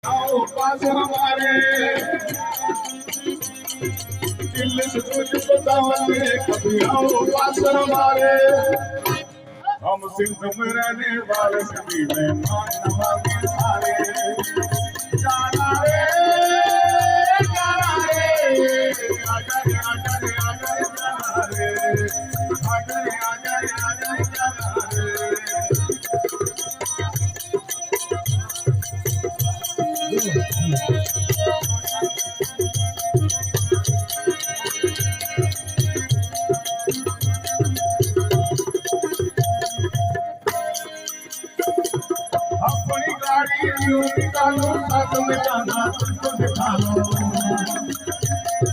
आओ पास हमारे दिल से तुझको दावत कभी आओ पास हमारे हम सिंध में रहने वाले सभी मेहमान नवाज हमारे जाना रे आजा रे आजा रे आजा रे जाना रे आजा रे आजा रे आजा रे जाना रे अपनी गाड़ी निकालो साथ में जाना तुझको दिखा लो